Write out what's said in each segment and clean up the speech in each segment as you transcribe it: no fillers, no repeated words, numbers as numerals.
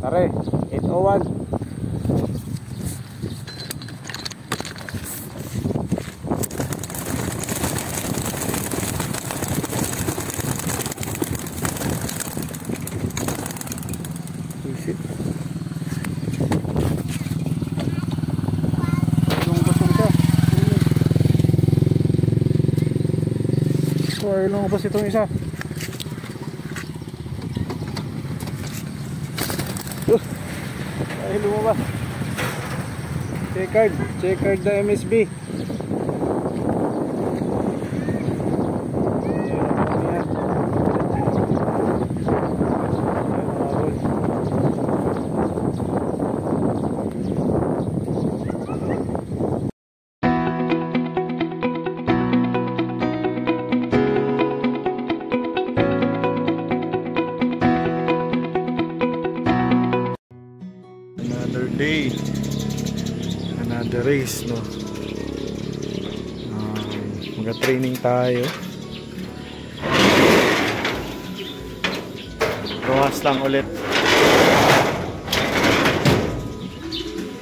Are, 801. Ay, lumabas itong isa. Ay, lumabas. Checkered the MSB. Another day, another race, no? Mag-training tayo. Ruwas lang ulit.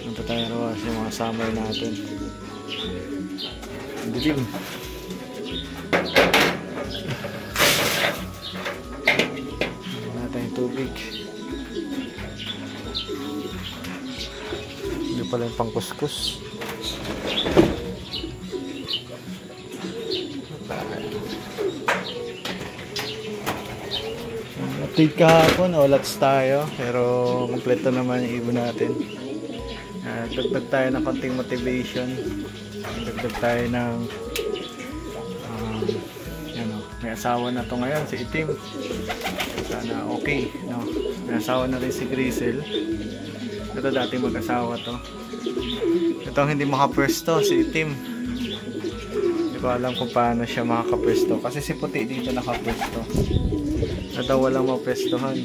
Punta tayo ruwas yung mga summer natin. Dilim. Wala tayong tubig. Hindi pala yung pangkuskus. Update kahapon, olats tayo. Pero kompleto naman yung ibon natin. Dagdag tayo ng konting motivation. Dagdag tayo ng may asawa na to ngayon, si Itim. Sana okay, no? May asawa na rin si Grisel. Ito dati mag-asawa to. Ito ang hindi makapwesto, si Itim. Hindi ko alam kung paano siya makakapwesto. Kasi si Puti dito nakapwesto. Ito walang mapwestohan.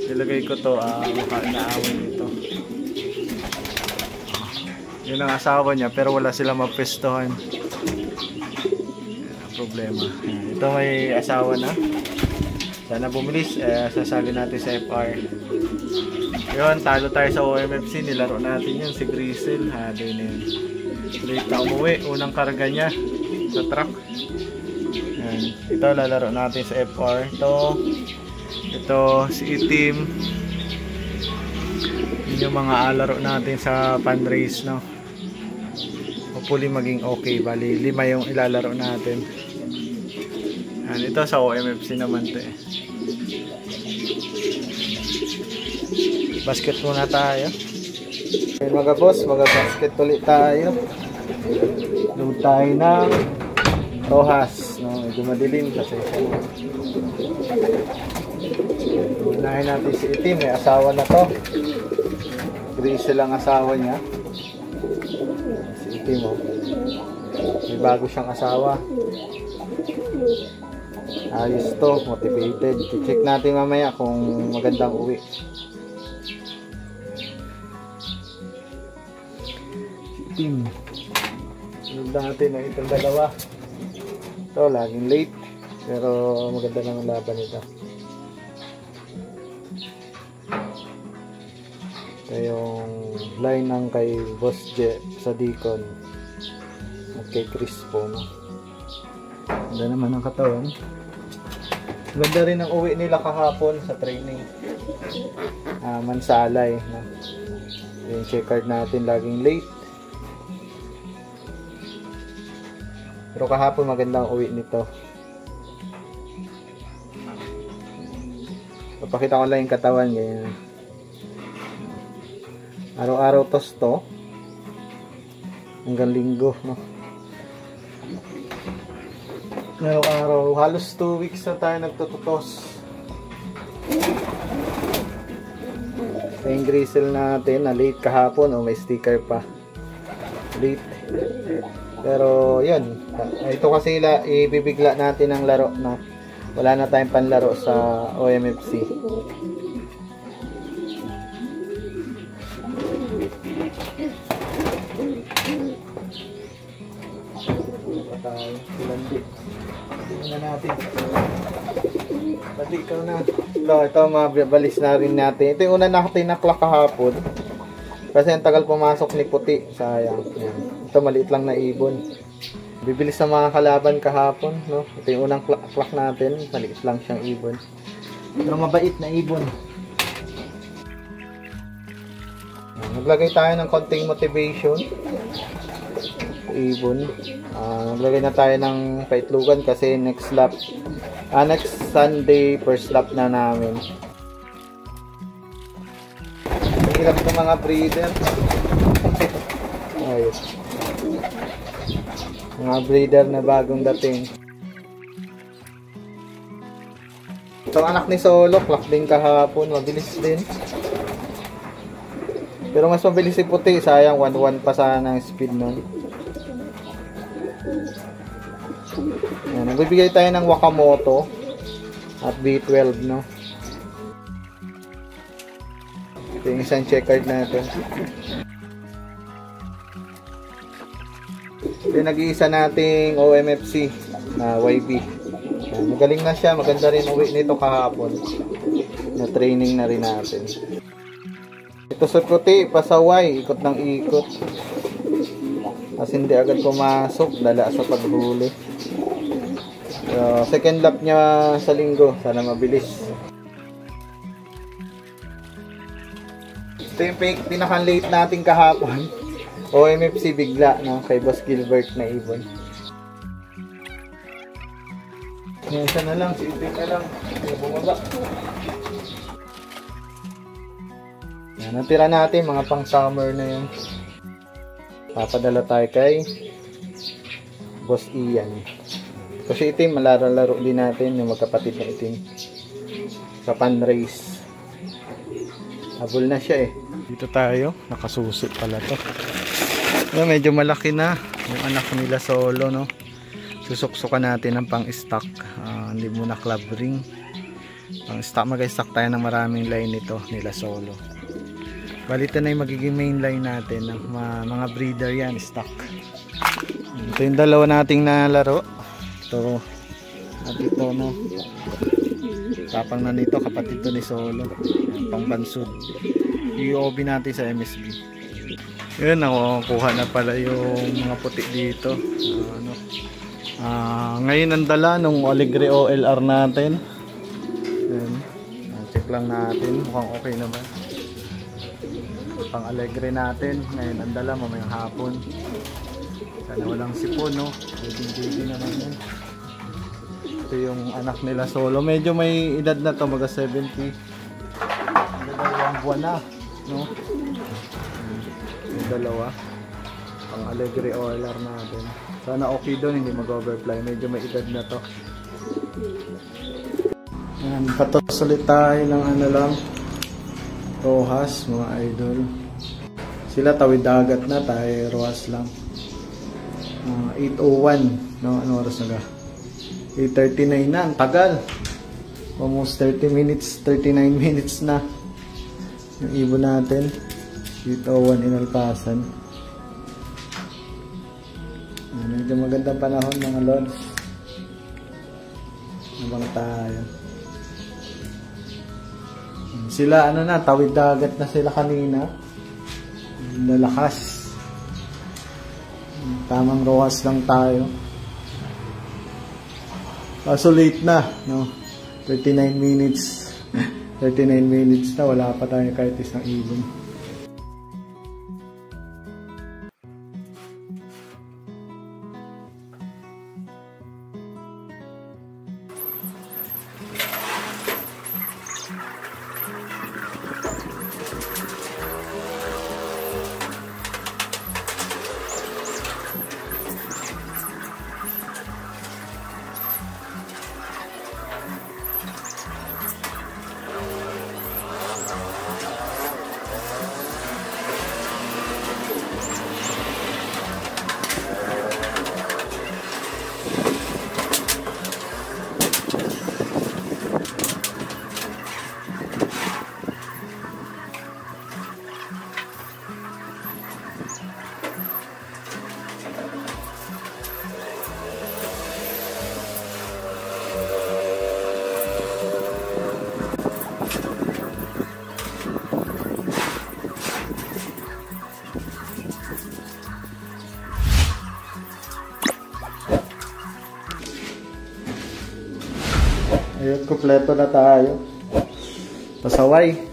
Nilagay ko to, mukha inaaway nito. Yun ang asawa niya, pero wala silang mapwestohan. Problema. Ito may asawa na. Sana bumilis. Sasali natin sa FR. Yun, talo tayo sa OMFC. Nilaro natin yun, si Grisel. Doon yun. Late na umuwi. Unang karga niya sa truck. Yan. Ito, lalaro natin sa FR. Ito si Itim. Yun yung mga alaro natin sa fan race, no? Hopefully maging okay. Bali, 5 yung ilalaro natin. Yan. Ito sa OMFC naman to eh. Basket muna tayo. Ayun mga boss, mag-basket ulit tayo. Load tayo ng Rojas, no? Medyo madilim kasi unahin natin si Itim, may asawa na to. Grisel ang asawa niya. Si Itim, oh. May bago siyang asawa. Ayos to, motivated. I-check natin mamaya kung magandang uwi. Team. Sunod natin na itong dalawa. Ito, laging late. Pero maganda naman laban nito. Ito yung line ng kay Boss J sa Deacon. At kay Crispo, no? Ganda naman ang katawan. Ganda rin ang uwi nila kahapon sa training. Mansalay, no? Yung check card natin laging late. Pero kahapon magandang uwi nito. Papakita ko lang yung katawan, ganyan. Araw-araw tos to. Hanggang linggo, no? Araw-araw, halos 2 weeks na tayo nagtututos. Yung Grisel natin na late kahapon, may sticker pa. Late. Pero yun, ito kasi ibibigla natin ang laro na wala na tayong panlaro sa OMFC. Silandi na natin. Pati ikaw na. ito mabalis na rin natin. Ito yung una natin na clock kahapon. Kasi ang tagal pumasok ni puti. Sayang. Yan. Ito maliit lang na ibon. Bibilis sa mga kalaban kahapon. No? Ito yung unang clock natin. Maliit lang siyang ibon. Pero mabait na ibon. Yan. Naglagay tayo ng konting motivation. Ibon. Naglagay na tayo ng paitlugan kasi next Sunday first lap na namin. Hirap ng mga breeder. Ayos. Mga breeder na bagong dating. Itong anak ni Solo, clock din kahapon, mabilis din. Pero mas mabilis si puti, sayang 1-1 pa sana ang speed nun. Yan, nagbibigay tayo ng Wakamoto at B12, no? Ito yung isang checkered natin. Ito yung nag-iisa nating OMFC na YB. Yan, magaling na siya, maganda rin uwi nito kahapon. Na training na rin natin. Ito sa puti, pasaway, ikot ng ikot. Kasi hindi agad pumasok, dala sa paghuli. So, second lap niya sa linggo, sana mabilis. Ito yung pinaka-late natin kahapon. OMFC bigla, no? Kay Boss Gilbert na ibon. Isa na lang, si Idrik na lang. Bumaba. Yan, natira natin mga pang summer na yun. Papadala tayo kay Boss Ian. Kasi itim, malaro-laro din natin yung magkapatid na itim. Sa pan race. Habol na siya eh. Dito tayo, nakasusi pala to. Medyo malaki na yung anak nila Solo, no? Susuksukan natin ng pang-stock. Hindi muna club ring. Pang-stock, mag-stock tayo ng maraming line nito nila Solo. Balita na yung magiging main line natin ng mga breeder yan, stock. Ito yung dalawa nating nalaro. Ito at ito, no? Tapang na nito, kapatid to ni Solo. Pang bansud. UOB natin sa MSB. Yun, nakukuha na pala yung mga puti dito. Ngayon ang dala nung Alegre OLR natin. Yun. Check lang natin. Mukhang okay naman. Pang Alegre natin. Ngayon ang dala mamayang hapon. Sana walang sipon, no? Baby naman yun. Ito yung anak nila Solo. Medyo may edad na to, mga 70. Dalawang buwan na, no? Yung dalawa. Pang Alegre OLR natin. Sana okay doon, hindi mag-overfly. Medyo may edad na to. Yan, patos ulit tayo ng ano lang. Rojas, mga idol. Sila tawid dagat na, tayo Rojas lang. 8:01, no? Ano oras na ga? 8:39 na, ang tagal. Almost 30 minutes, 39 minutes na. Yung ibon natin. 8:01 inalpasan. Medyo magandang panahon mga lods. Nabang tayo. Sila ano na, tawid dagat na sila kanina. Lalakas. Tamang Rojas lang tayo. So late na, no? 39 minutes. 39 minutes na, wala pa tayo kahit isang ibon. Ayun, kompleto na tayo. Pasaway.